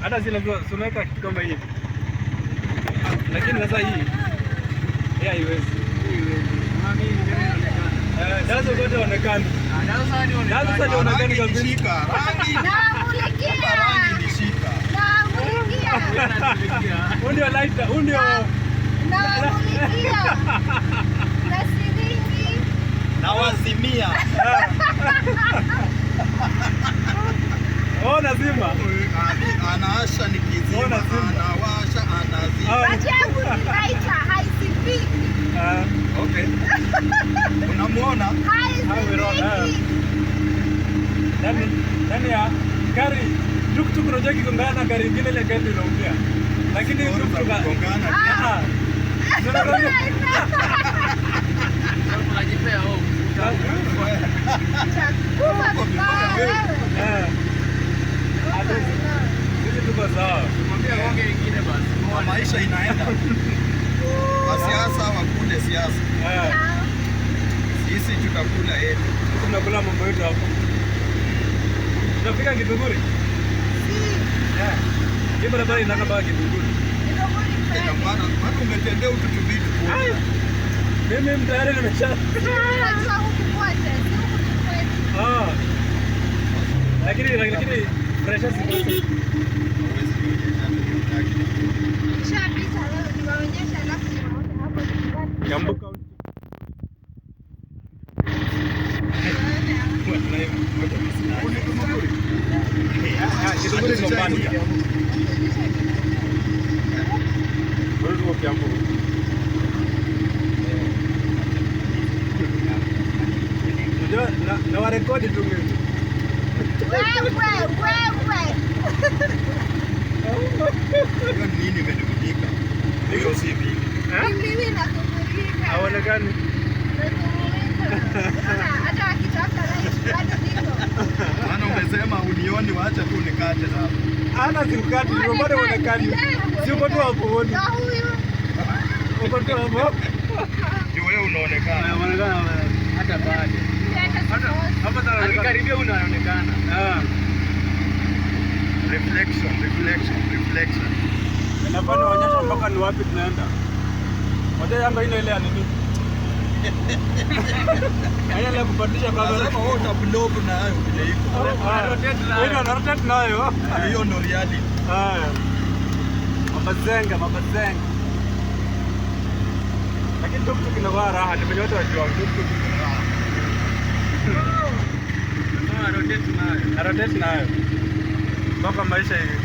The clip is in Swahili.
Hata si lazima unaweka kitu kama hivi. Lakini sasa hii haiwezi. Dazo zote onekana. Dazo zote onekana kabisa. Ndio lighter, ndio. Nawazimia. Oh, nazima. Anaasha nikizima, anawasha, anazima. Ajabu ni lighter, haisifiki. Okay. Unamuona? Haisifiki. Ndani ya gari tuktuk roja kigongana na gari ingine ile gari inaongea. Lakini tuktuk kigongana. Unajipea hofu. Chakula vibaya wewe. Sisi tuko sawa. Tumwambie gonge ingine basi. Maisha inaenda. Siasa wakule siasa. Sisi tutakula yetu. Tunakula mambo yetu hapo. Tunafika Githunguri? Hii barabara inakaa mpaka Githunguri. Maana umetendea ututu vitu. Mimi tayari nimesha. Unajua huku kwote, si huku kwetu. Lakini pressure si Nishapita leo niwaonyesha alafu niwaone hapo nyumbani. Jambuka. Githunguri nyumbani. Wewe uko Kiambu. Na warekodi tu mimi. Wewe. Nini imetumika? Hiyo si mimi. Mimi nakumulika. Haonekani. Hata akitafuta rais bado niko. Maana umesema unioni, waacha tu nikate sasa. Ana sikati, ndio bado uonekani. Si uko tu hapo uone. Na huyu. Uko tu hapo. Ndio wewe unaonekana. Unaonekana hata baada. Hapa tena akikaribia unaonekana. Reflection. Inafanya onyesha mpaka ni wapi tunaenda. Moja yangu ile ya nini? Haya la kubadilisha kamera. Sema wewe utablob nayo vile iko. Hiyo rotate nayo. Hiyo ndio reality. Mabazenga. Lakini tuktuk inakuwa raha, ni wenyewe wajua tuktuk. Rotate nayo. Mpaka maisha hivi.